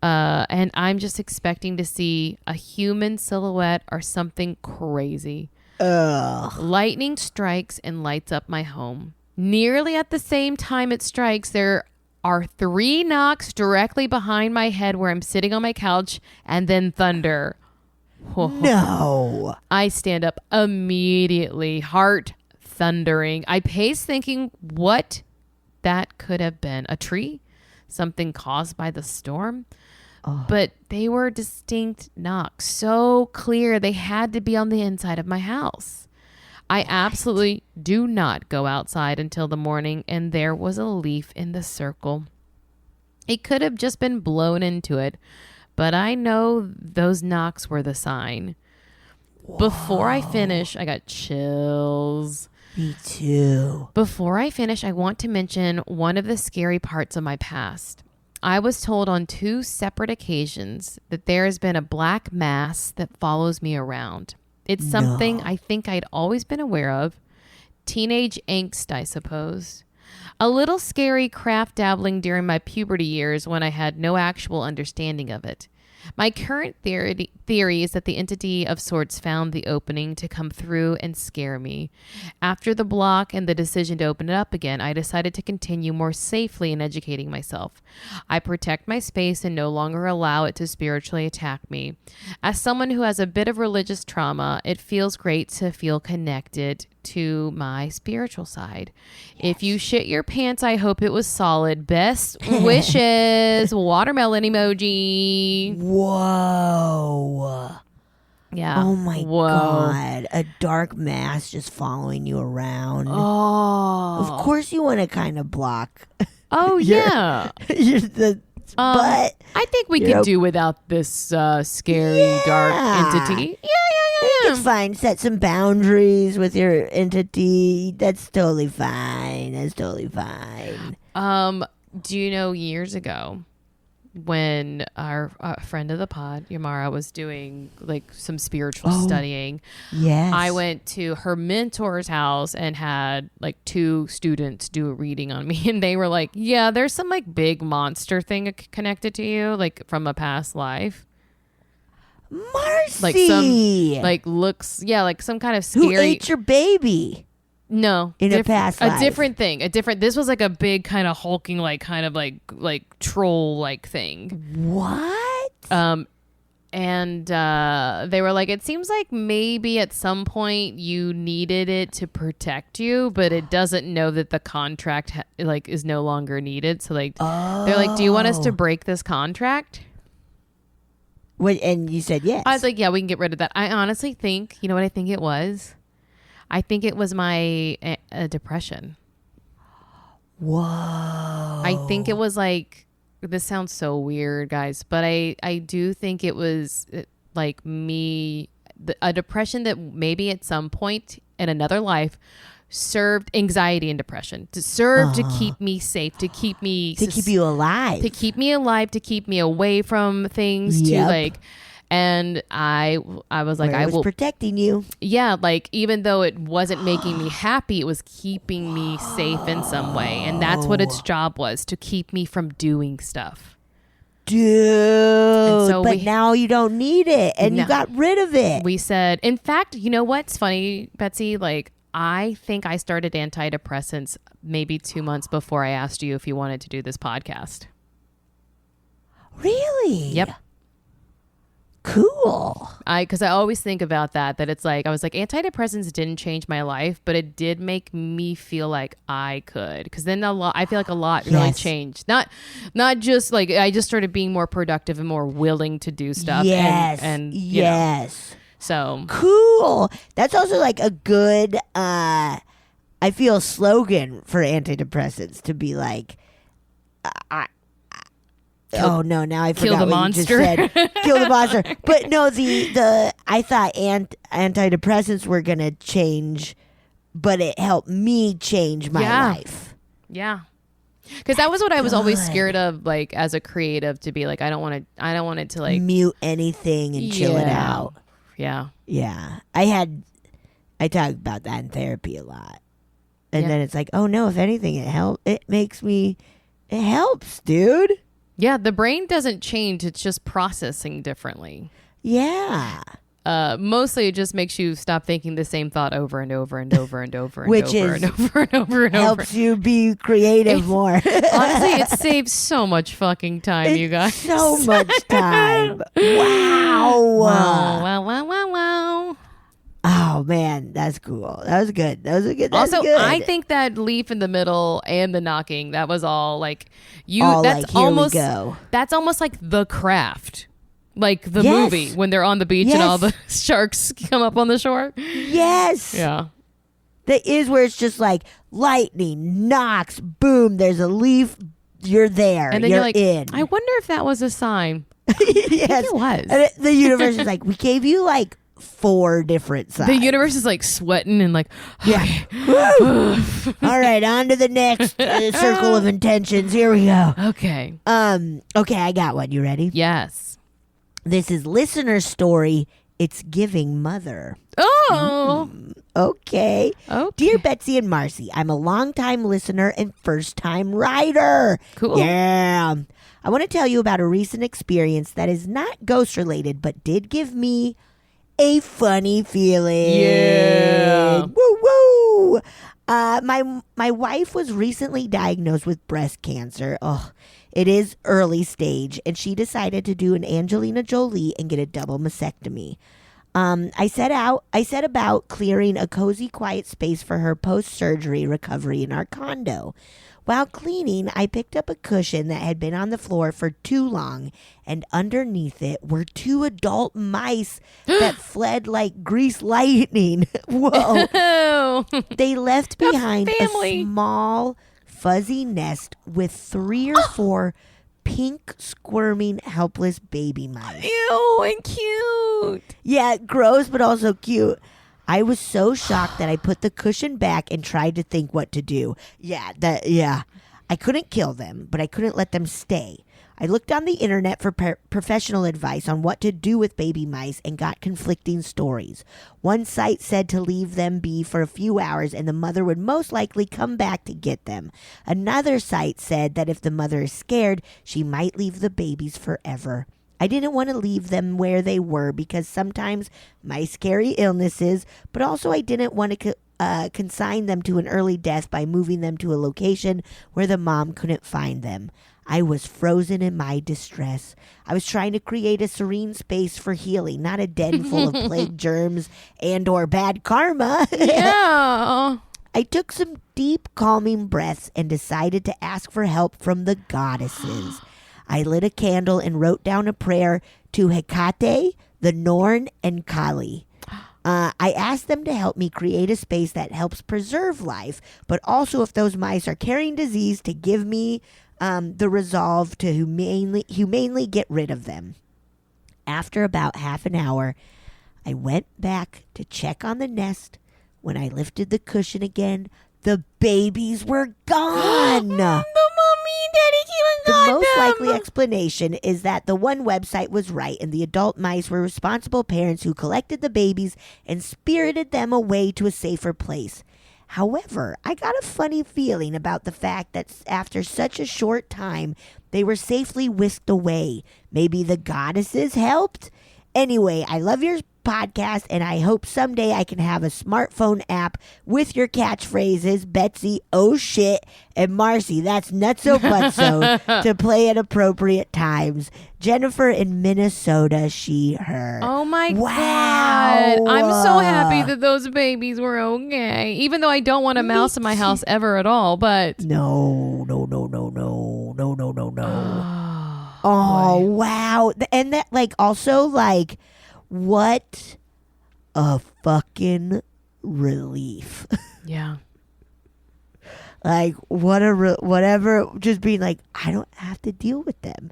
S3: and I'm just expecting to see a human silhouette or something crazy.
S2: Ugh.
S3: Lightning strikes and lights up my home. Nearly at the same time it strikes, there are 3 knocks directly behind my head where I'm sitting on my couch, and then thunder.
S2: No.
S3: I stand up immediately, heart thundering. I pace thinking what that could have been. A tree? Something caused by the storm?
S2: Oh.
S3: But they were distinct knocks, so clear they had to be on the inside of my house. I absolutely do not go outside until the morning, and there was a leaf in the circle. It could have just been blown into it, but I know those knocks were the sign. Whoa. Before I finish, I got chills.
S2: Me too.
S3: Before I finish, I want to mention one of the scary parts of my past. I was told on 2 separate occasions that there has been a black mass that follows me around. It's something I think I'd always been aware of. Teenage angst, I suppose. A little scary craft dabbling during my puberty years when I had no actual understanding of it. My current theory is that the entity of sorts found the opening to come through and scare me. After the block and the decision to open it up again, I decided to continue more safely in educating myself. I protect my space and no longer allow it to spiritually attack me. As someone who has a bit of religious trauma, it feels great to feel connected to my spiritual side. Yes. If you shit your pants, I hope it was solid. Best wishes. Watermelon emoji.
S2: Whoa.
S3: Yeah.
S2: Oh my God. A dark mass just following you around.
S3: Oh.
S2: Of course you want to kind of block.
S3: Oh, yeah.
S2: But
S3: I think we could do without this scary, dark entity. Yeah.
S2: It's fine. Set some boundaries with your entity. That's totally fine.
S3: Do you know years ago when our friend of the pod, Yamara, was doing like some spiritual studying?
S2: Yes.
S3: I went to her mentor's house and had like 2 students do a reading on me, and they were like, "Yeah, there's some like big monster thing connected to you, like from a past life."
S2: Marcy,
S3: like some kind of scary.
S2: Who ate your baby?
S3: No,
S2: in a past life.
S3: A different thing. This was like a big kind of hulking, like kind of like troll like thing.
S2: What?
S3: And they were like, it seems like maybe at some point you needed it to protect you, but it doesn't know that the contract is no longer needed. So they're like, do you want us to break this contract?
S2: And you said yes.
S3: I was like, yeah, we can get rid of that. I honestly think, you know what I think it was? I think it was my depression.
S2: Whoa.
S3: I think it was like, this sounds so weird, guys, but I do think it was like a depression that maybe at some point in another life served anxiety and depression to serve to keep me safe, to keep me
S2: keep you alive,
S3: to keep me alive, to keep me away from things, to like, and I was like,
S2: I was protecting you.
S3: Yeah, like even though it wasn't making me happy, it was keeping me safe in some way, and that's what its job was, to keep me from doing stuff.
S2: Dude, so but now you don't need it, and you got rid of it.
S3: We said, in fact, you know what's funny, Betsy? Like, I think I started antidepressants maybe 2 months before I asked you if you wanted to do this podcast.
S2: Really?
S3: Yep.
S2: Cool.
S3: Because I always think about that it's like, I was like, antidepressants didn't change my life, but it did make me feel like I could. Because then I feel like a lot really changed. Not just like, I just started being more productive and more willing to do stuff.
S2: Yes.
S3: And
S2: yes.
S3: You know, so
S2: cool. That's also like a good, I feel, slogan for antidepressants, to be like, oh no! Now I forgot
S3: the
S2: what
S3: monster.
S2: You just said. Kill the monster. But no, the I thought antidepressants were gonna change, but it helped me change my life.
S3: Yeah, because that was what I was always scared of. Like as a creative, to be like, I don't want it to like
S2: mute anything and chill it out.
S3: Yeah,
S2: yeah. I talk about that in therapy a lot, and then it's like, oh no! If anything, it helps. It helps, dude.
S3: Yeah, the brain doesn't change. It's just processing differently.
S2: Yeah.
S3: Mostly it just makes you stop thinking the same thought over and over and over and over and
S2: Which
S3: over
S2: is
S3: and over and over and
S2: helps
S3: over.
S2: you be creative more.
S3: Honestly, it saves so much fucking time, you guys.
S2: So much time. Wow.
S3: Wow.
S2: Oh man, that's cool. That was good.
S3: Also,
S2: good.
S3: I think that leaf in the middle and the knocking, that was all like you.
S2: All
S3: that's
S2: like, here
S3: almost
S2: we go.
S3: That's almost like The Craft, like the movie when they're on the beach and all the sharks come up on the shore.
S2: Yes.
S3: Yeah.
S2: That is where it's just like lightning knocks, boom. There's a leaf. You're there.
S3: And then you're like,
S2: in.
S3: I wonder if that was a sign.
S2: Yes,
S3: I think it was.
S2: And the universe is like, we gave you like 4 different signs.
S3: The universe is like sweating and like,
S2: yeah. All right, on to the next circle of intentions. Here we go.
S3: Okay.
S2: Okay, I got one. You ready?
S3: Yes.
S2: This is listener story. It's Giving Mother.
S3: Oh.
S2: Okay. Dear Betsy and Marcy, I'm a longtime listener and first-time writer.
S3: Cool.
S2: Yeah. I want to tell you about a recent experience that is not ghost-related, but did give me a funny feeling.
S3: Yeah.
S2: Woo woo. My wife was recently diagnosed with breast cancer. Oh, it is early stage, and she decided to do an Angelina Jolie and get a double mastectomy. I set about clearing a cozy, quiet space for her post-surgery recovery in our condo. While cleaning, I picked up a cushion that had been on the floor for too long, and underneath it were 2 adult mice that fled like grease lightning. Whoa. They left behind a small, fuzzy nest with 3 or 4 pink, squirming, helpless baby mice.
S3: Ew, and cute.
S2: Yeah, gross, but also cute. I was so shocked that I put the cushion back and tried to think what to do. Yeah. I couldn't kill them, but I couldn't let them stay. I looked on the internet for professional advice on what to do with baby mice and got conflicting stories. One site said to leave them be for a few hours and the mother would most likely come back to get them. Another site said that if the mother is scared, she might leave the babies forever. I didn't want to leave them where they were because sometimes mice carry illnesses, but also I didn't want to consign them to an early death by moving them to a location where the mom couldn't find them. I was frozen in my distress. I was trying to create a serene space for healing, not a den full of plague germs and or bad karma.
S3: Yeah.
S2: I took some deep, calming breaths and decided to ask for help from the goddesses. I lit a candle and wrote down a prayer to Hecate, the Norn, and Kali. I asked them to help me create a space that helps preserve life, but also if those mice are carrying disease, to give me the resolve to humanely get rid of them. After about half an hour, I went back to check on the nest. When I lifted the cushion again, the babies were gone.
S3: The mommy and daddy came and
S2: The
S3: got
S2: most
S3: them.
S2: likely explanation is that the one website was right and the adult mice were responsible parents who collected the babies and spirited them away to a safer place. However, I got a funny feeling about the fact that after such a short time, they were safely whisked away. Maybe the goddesses helped? Anyway, I love your podcast, and I hope someday I can have a smartphone app with your catchphrases, Betsy, oh shit, and Marcy, that's nutso butso, to play at appropriate times. Jennifer in Minnesota, she, her.
S3: Oh my
S2: Wow.
S3: God. I'm so happy that those babies were okay. Even though I don't want a mouse in my house ever at all, but.
S2: No. Oh, wow. And that, like, also, like, what a fucking relief.
S3: Yeah.
S2: Like, whatever, just being like, I don't have to deal with them.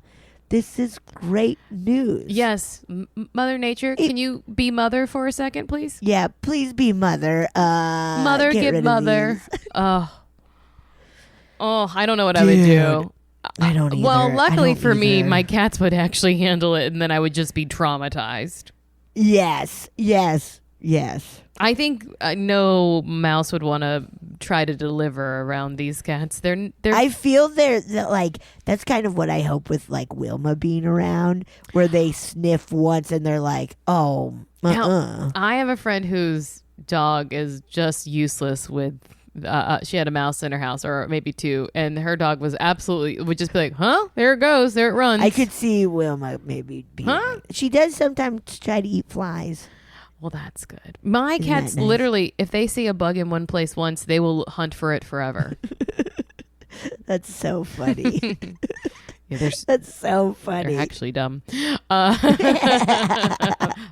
S2: This is great news.
S3: Yes. Mother Nature, can you be mother for a second, please?
S2: Yeah, please be mother.
S3: Mother,
S2: get
S3: get
S2: rid of
S3: mother.
S2: these.
S3: Oh, I don't know what I would do.
S2: I don't either.
S3: Well, luckily
S2: I don't
S3: for me,
S2: either.
S3: my cats would actually handle it, and then I would just be traumatized.
S2: Yes.
S3: I think no mouse would want to try to deliver around these cats. They're
S2: I feel like that's kind of what I hope with like Wilma being around, where they sniff once and they're like, oh,
S3: Now, I have a friend whose dog is just useless with. She had a mouse in her house, or maybe two, and her dog was would just be like, "Huh? There it goes. There it runs."
S2: I could see Wilma maybe being. She does sometimes try to eat flies.
S3: Well, that's good. My
S2: Isn't
S3: cats
S2: that nice?
S3: literally, if they see a bug in one place once, they will hunt for it forever.
S2: That's so funny.
S3: Yeah,
S2: That's so funny.
S3: they're actually dumb. I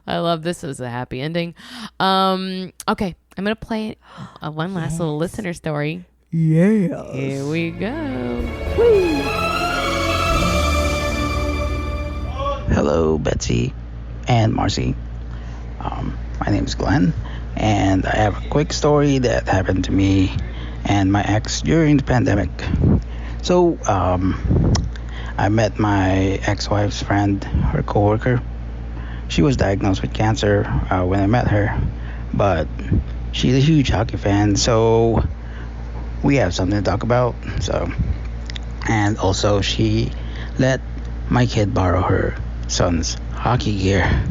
S3: love this as a happy ending. Okay, I'm gonna play one last little listener story.
S2: Yeah.
S3: Here we go.
S5: Hello, Betsy and Marcy. My name is Glenn, and I have a quick story that happened to me and my ex during the pandemic. So, I met my ex-wife's friend, her coworker. She was diagnosed with cancer when I met her, but she's a huge hockey fan, so we have something to talk about. And also she let my kid borrow her son's hockey gear.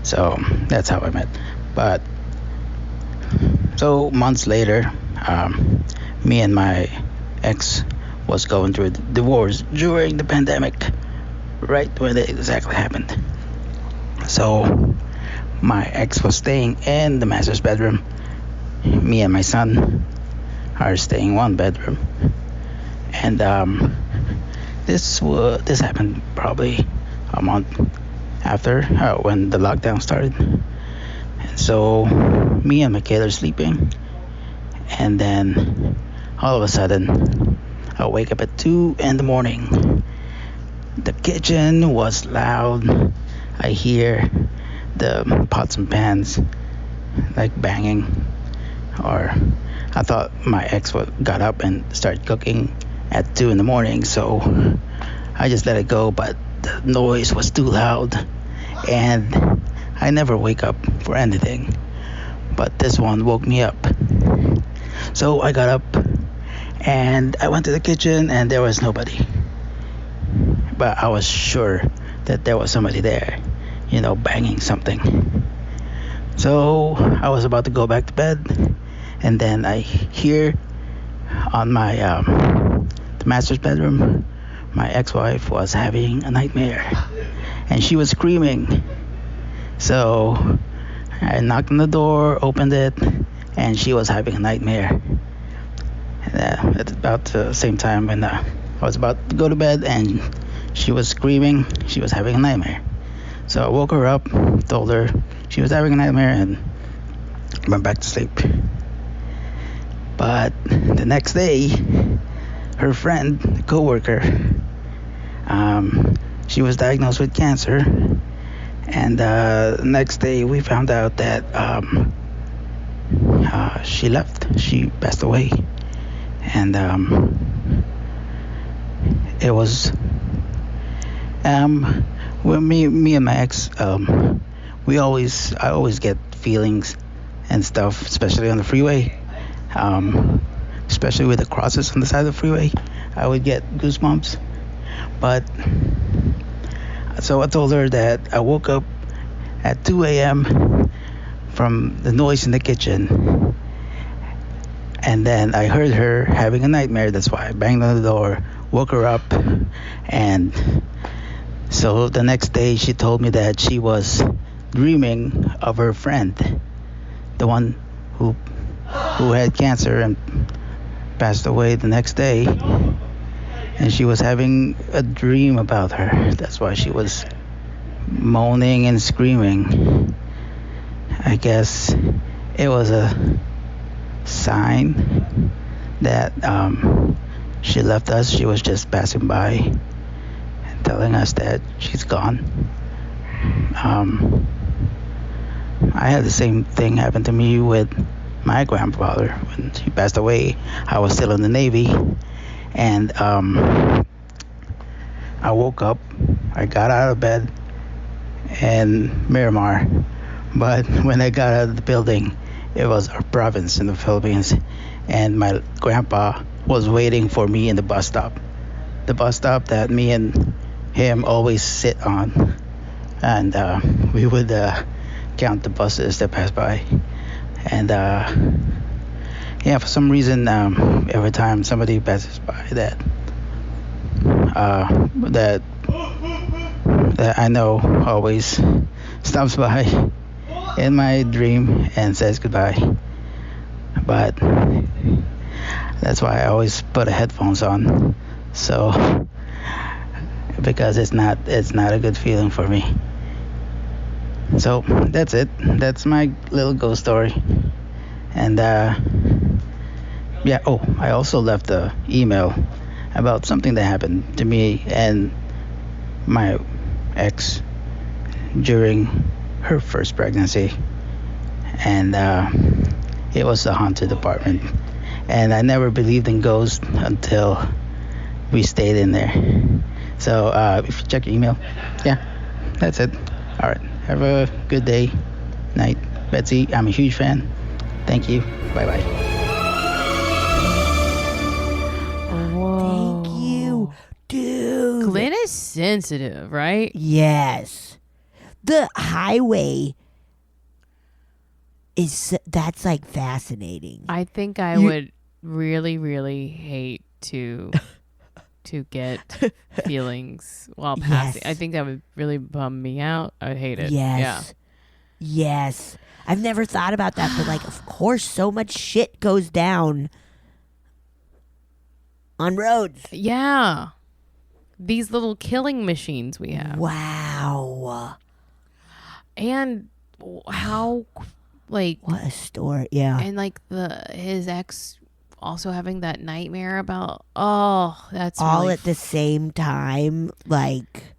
S5: So that's how I met. But so months later, me and my ex was going through a divorce during the pandemic, right when it exactly happened. So my ex was staying in the master's bedroom. Me and my son are staying one bedroom. And this happened probably a month after when the lockdown started. And so me and my kid are sleeping, and then all of a sudden I wake up at 2 in the morning. The kitchen was loud. I hear the pots and pans like banging, or I thought my ex got up and started cooking at 2 in the morning, so I just let it go, but the noise was too loud, and I never wake up for anything, but this one woke me up. So I got up and I went to the kitchen, and there was nobody, but I was sure that there was somebody there, banging something. So I was about to go back to bed, and then I hear on my the master's bedroom, my ex-wife was having a nightmare, and she was screaming. So I knocked on the door, opened it, and she was having a nightmare. And, at about the same time when I was about to go to bed, and she was screaming, she was having a nightmare. So I woke her up, told her she was having a nightmare, and went back to sleep. But the next day, her friend, coworker, she was diagnosed with cancer, and the next day we found out that she left. She passed away, and it was when me and my ex, I always get feelings and stuff, especially on the freeway, especially with the crosses on the side of the freeway. I would get goosebumps. But so I told her that I woke up at 2 a.m. from the noise in the kitchen, and then I heard her having a nightmare. That's why I banged on the door, woke her up, and so the next day she told me that she was dreaming of her friend, the one who had cancer and passed away the next day, and she was having a dream about her. That's why she was moaning and screaming. I guess it was a sign that she left us. She was just passing by and telling us that she's gone. I had the same thing happen to me with my grandfather. When he passed away, I was still in the Navy, and I woke up. I got out of bed in Miramar, but when I got out of the building, it was our province in the Philippines, and my grandpa was waiting for me in the bus stop that me and him always sit on, and we would count the buses that pass by. And yeah, for some reason, every time somebody passes by that I know always stops by in my dream and says goodbye. But that's why I always put the headphones on, so because it's not a good feeling for me. So that's it. That's my little ghost story. And yeah, oh, I also left an email about something that happened to me and my ex during her first pregnancy. And it was a haunted apartment. And I never believed in ghosts until we stayed in there. So if you check your email, yeah, that's it. All right. Have a good day, night. Betsy, I'm a huge fan. Thank you. Bye-bye.
S3: Whoa.
S2: Thank you, dude.
S3: Glenn is sensitive, right?
S2: Yes. The highway that's like fascinating.
S3: I think I would really, really hate to get feelings while passing.
S2: Yes.
S3: I think that would really bum me out. I would hate it.
S2: Yes. Yes. I've never thought about that, but like, of course, so much shit goes down on roads.
S3: Yeah. These little killing machines we have.
S2: Wow.
S3: And how, like,
S2: What a story. Yeah.
S3: and like his ex also having that nightmare about, that's
S2: All
S3: really
S2: at the same time. Like,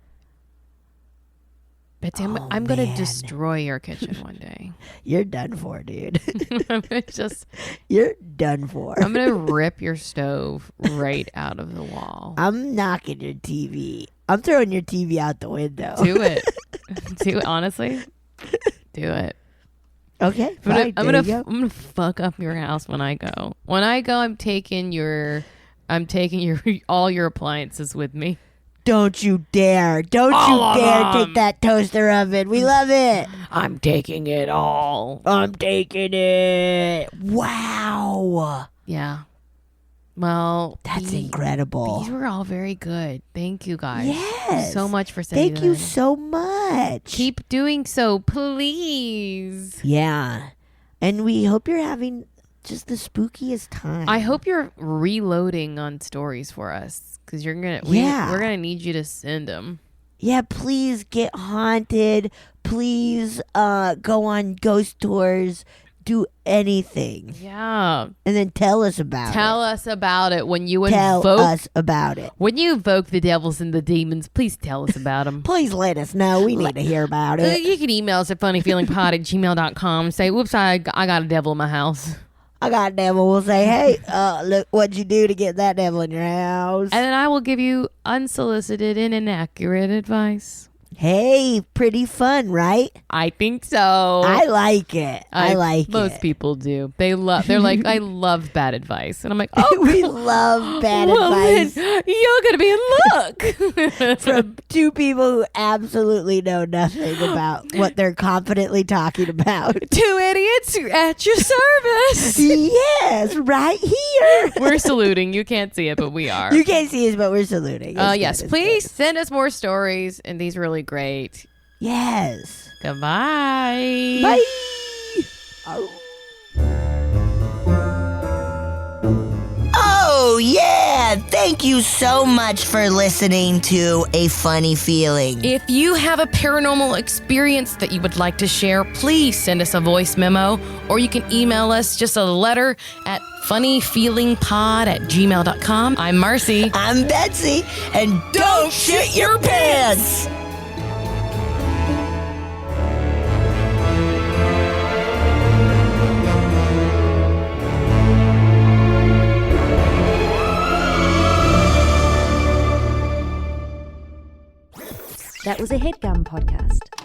S3: Betsy,
S2: Oh,
S3: I'm gonna
S2: man.
S3: destroy your kitchen one day.
S2: you're done for, dude.
S3: I'm gonna just
S2: You're done for.
S3: I'm gonna rip your stove right out of the wall.
S2: I'm knocking your TV. I'm throwing your TV out the window.
S3: Do it. Do it. Honestly, do it.
S2: Okay,
S3: I'm
S2: fine.
S3: gonna
S2: there you go.
S3: I'm gonna fuck up your house when I go. When I go, I'm taking your all your appliances with me.
S2: Don't you dare. Don't
S3: All
S2: you
S3: of
S2: dare
S3: them.
S2: take that toaster oven. We love it.
S3: I'm taking it all.
S2: I'm taking it. Wow.
S3: Yeah. Well,
S2: That's incredible.
S3: These were all very good. Thank you guys.
S2: Yes.
S3: So much for sending
S2: Thank you
S3: them in.
S2: so much.
S3: Keep doing so, please.
S2: Yeah. And we hope you're having just the spookiest time.
S3: I hope you're reloading on stories for us because we're gonna need you to send them.
S2: Yeah, please get haunted. Please go on ghost tours. Do anything.
S3: Yeah.
S2: And then tell us about it.
S3: Tell us about it when you
S2: Tell
S3: invoke.
S2: us about it.
S3: When you invoke the devils and the demons, please tell us about them.
S2: Please let us know. We need to hear about it.
S3: You can email us at funnyfeelingpod@gmail.com and say, whoops, I got a devil in my house.
S2: I got a devil. We'll say, hey, look, what'd you do to get that devil in your house?
S3: And then I will give you unsolicited and inaccurate advice.
S2: Hey, pretty fun, right?
S3: I think so.
S2: I like it. I like it.
S3: Most people do. They're like, I love bad advice. And I'm like, oh,
S2: we love bad
S3: well,
S2: advice
S3: then you're going to be in luck.
S2: from two people who absolutely know nothing about what they're confidently talking about.
S3: Two idiots at your service.
S2: Yes, right here.
S3: We're saluting. You can't see it, but we are.
S2: You can't see us, but we're saluting.
S3: Yes, please send us more stories, and these are really great.
S2: Yes.
S3: Goodbye.
S2: Bye. Oh, yeah. Thank you so much for listening to A Funny Feeling.
S3: If you have a paranormal experience that you would like to share, please send us a voice memo, or you can email us just a letter at funnyfeelingpod@gmail.com. I'm Marcy.
S2: I'm Betsy. And don't shit your pants.
S6: That was a HeadGum podcast.